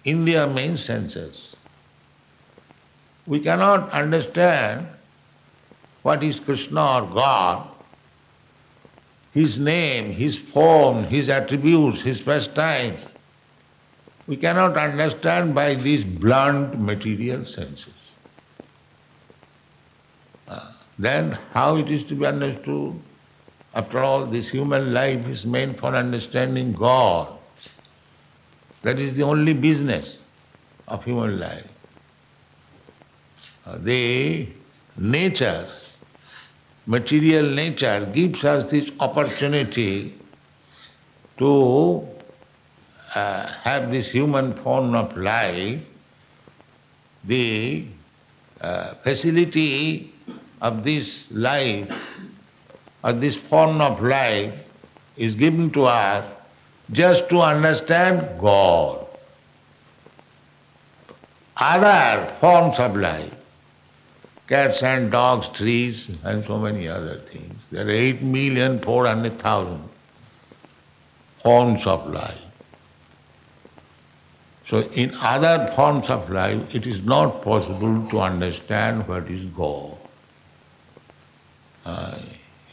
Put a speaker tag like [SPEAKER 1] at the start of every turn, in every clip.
[SPEAKER 1] India means senses. We cannot understand what is Krishna or God, His name, His form, His attributes, His pastimes. We cannot understand by these blunt material senses. Then how it is to be understood? After all, this human life is meant for understanding God. That is the only business of human life. The nature, material nature gives us this opportunity to have this human form of life. The facility of this life or this form of life is given to us just to understand God. Other forms of life, cats and dogs, trees, and so many other things. There are 8,400,000 forms of life. So in other forms of life, it is not possible to understand what is God.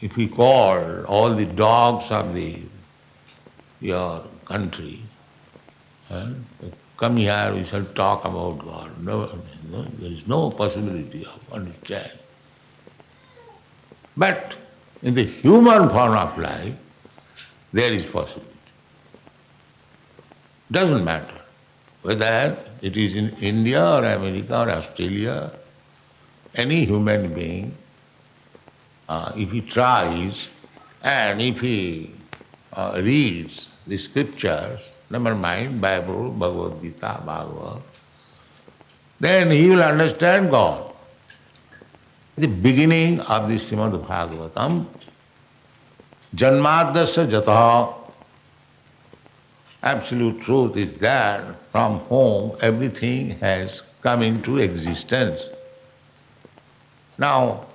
[SPEAKER 1] If we call all the dogs of your country, come here, we shall talk about God. No, there is no possibility of understanding. But in the human form of life, there is possibility. Doesn't matter whether it is in India or America or Australia, any human being, if he tries and if he reads the scriptures, never mind Bible, Bhagavad Gita, Bhagavad, then he will understand God. The beginning of the Srimad Bhagavatam, Janmadasya Jataha, absolute truth is there from whom everything has come into existence. Now,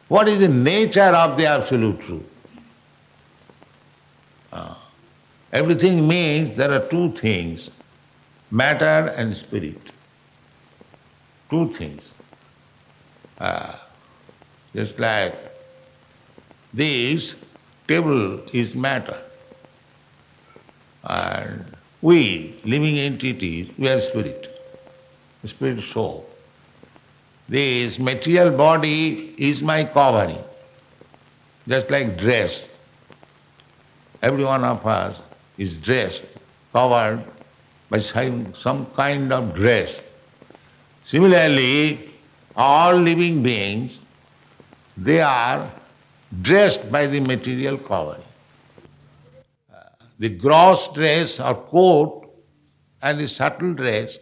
[SPEAKER 1] what is the nature of the absolute truth? Everything means there are two things, matter and spirit. Two things. Just like this table is matter, and we, living entities, we are spirit, spirit soul. This material body is my covering, just like dress. Every one of us is dressed, covered by some kind of dress. Similarly, all living beings, they are dressed by the material covering. The gross dress or coat and the subtle dress,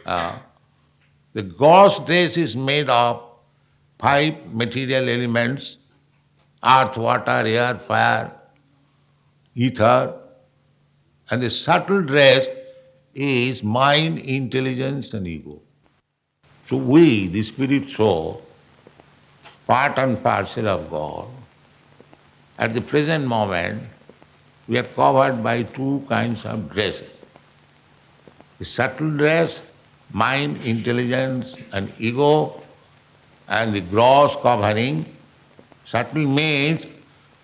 [SPEAKER 1] the gross dress is made of 5 material elements: earth, water, air, fire, ether, and the subtle dress is mind, intelligence, and ego. So we, the spirit soul, part and parcel of God, at the present moment, we are covered by two kinds of dresses. The subtle dress, mind, intelligence, and ego, and the gross covering. Subtle means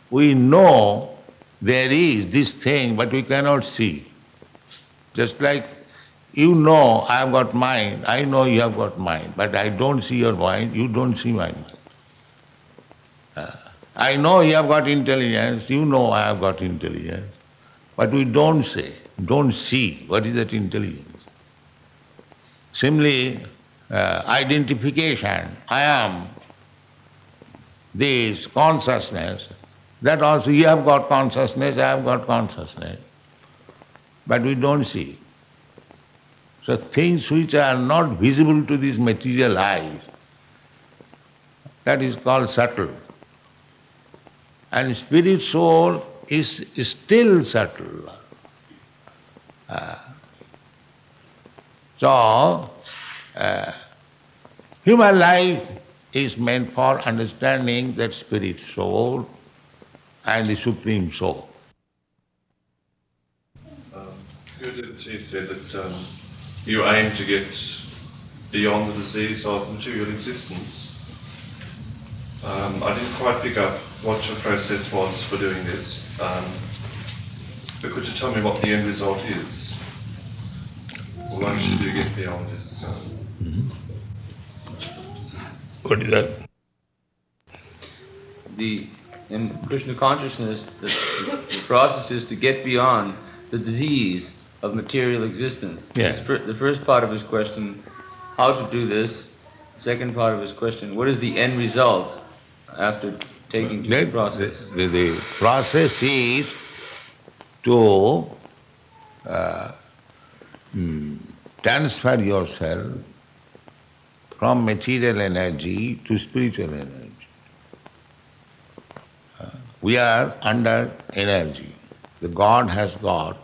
[SPEAKER 1] we know there is this thing, but we cannot see. Just like you know I have got mind, I know you have got mind, but I don't see your mind, you don't see my mind. I know you have got intelligence, you know I have got intelligence, but we don't see what is that intelligence. Similarly, identification, I am this consciousness, that also you have got consciousness, I have got consciousness, but we don't see. So things which are not visible to these material eyes, that is called subtle. And spirit soul is still subtle. So, human life is meant for understanding that spirit soul and the supreme soul.
[SPEAKER 2] He said that you aim to get beyond the disease of material existence. I didn't quite pick up what your process was for doing this, but could you tell me what the end result is? Once you do get beyond this.
[SPEAKER 1] What is that?
[SPEAKER 3] In Krishna consciousness, the process is to get beyond the disease of material existence.
[SPEAKER 1] Yeah.
[SPEAKER 3] The first part of his question, how to do this. Second part of his question, what is the end result after taking to the process?
[SPEAKER 1] The process is to transfer yourself from material energy to spiritual energy. We are under energy. The God has got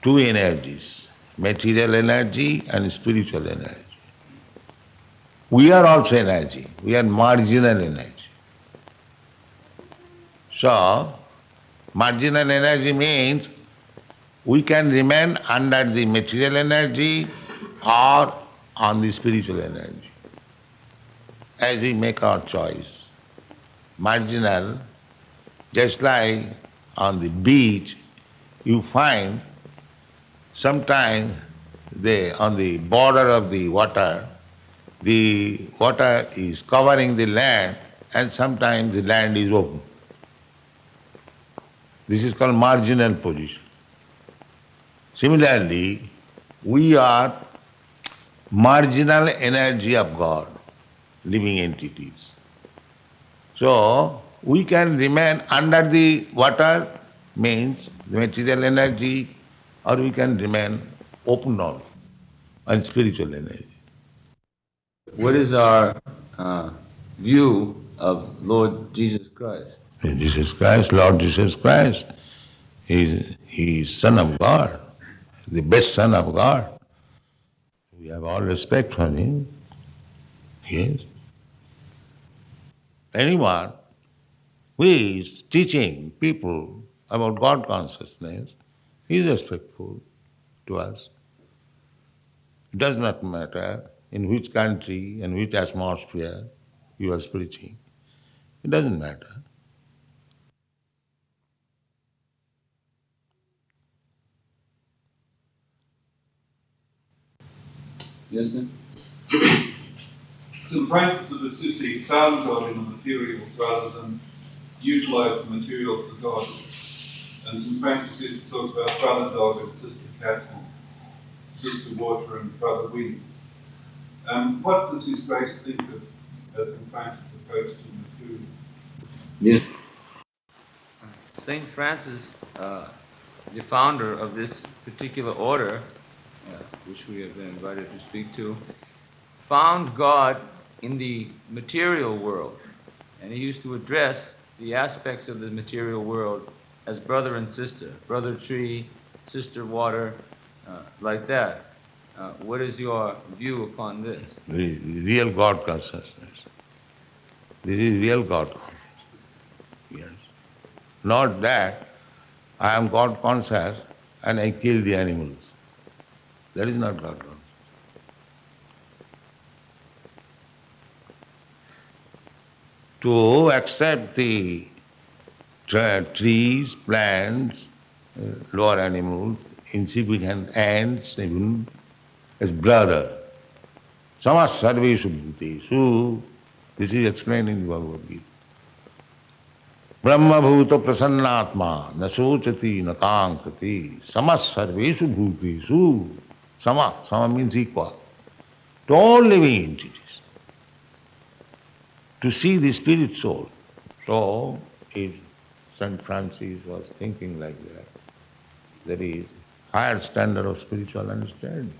[SPEAKER 1] two energies, material energy and spiritual energy. We are also energy. We are marginal energy. So, marginal energy means we can remain under the material energy or on the spiritual energy, as we make our choice. Marginal, just like on the beach, you find sometimes on the border of the water is covering the land and sometimes the land is open. This is called marginal position. Similarly, we are marginal energy of God, living entities. So, we can remain under the water, means the material energy, or we can remain open on spiritual energy.
[SPEAKER 3] What is our view of Lord Jesus Christ?
[SPEAKER 1] Jesus Christ, Lord Jesus Christ, he is Son of God, the best Son of God. We have all respect for him. Yes. Anyone who is teaching people about God consciousness is respectful to us. It does not matter in which country and which atmosphere you are preaching. It doesn't matter.
[SPEAKER 3] Yes, sir?
[SPEAKER 4] St. Francis of Assisi found God in the materials rather than utilize the material for God. And St. Francis used to talk about brother dog and sister cat, and sister water and brother wind. What does His Grace think of St. Francis' approach to the material?
[SPEAKER 3] Yes. Saint Francis, the founder of this particular order, which we have been invited to speak to, found God in the material world, and he used to address the aspects of the material world as brother and sister, brother tree, sister water, like that. What is your view upon this?
[SPEAKER 1] The real God consciousness. This is real God consciousness. Yes. Not that I am God conscious and I kill the animals. That is not God conscious. To accept the trees, plants, lower animals, insignificant ants, even as brother. Samas sarveshu bhutesu. This is explained in the Bhagavad Gita. Brahma bhuta prasannatma na sochati na kankati samas sarveshu bhutesu. Sama means equal. To all living entities. To see the spirit soul. So, if St. Francis was thinking like that, there is higher standard of spiritual understanding.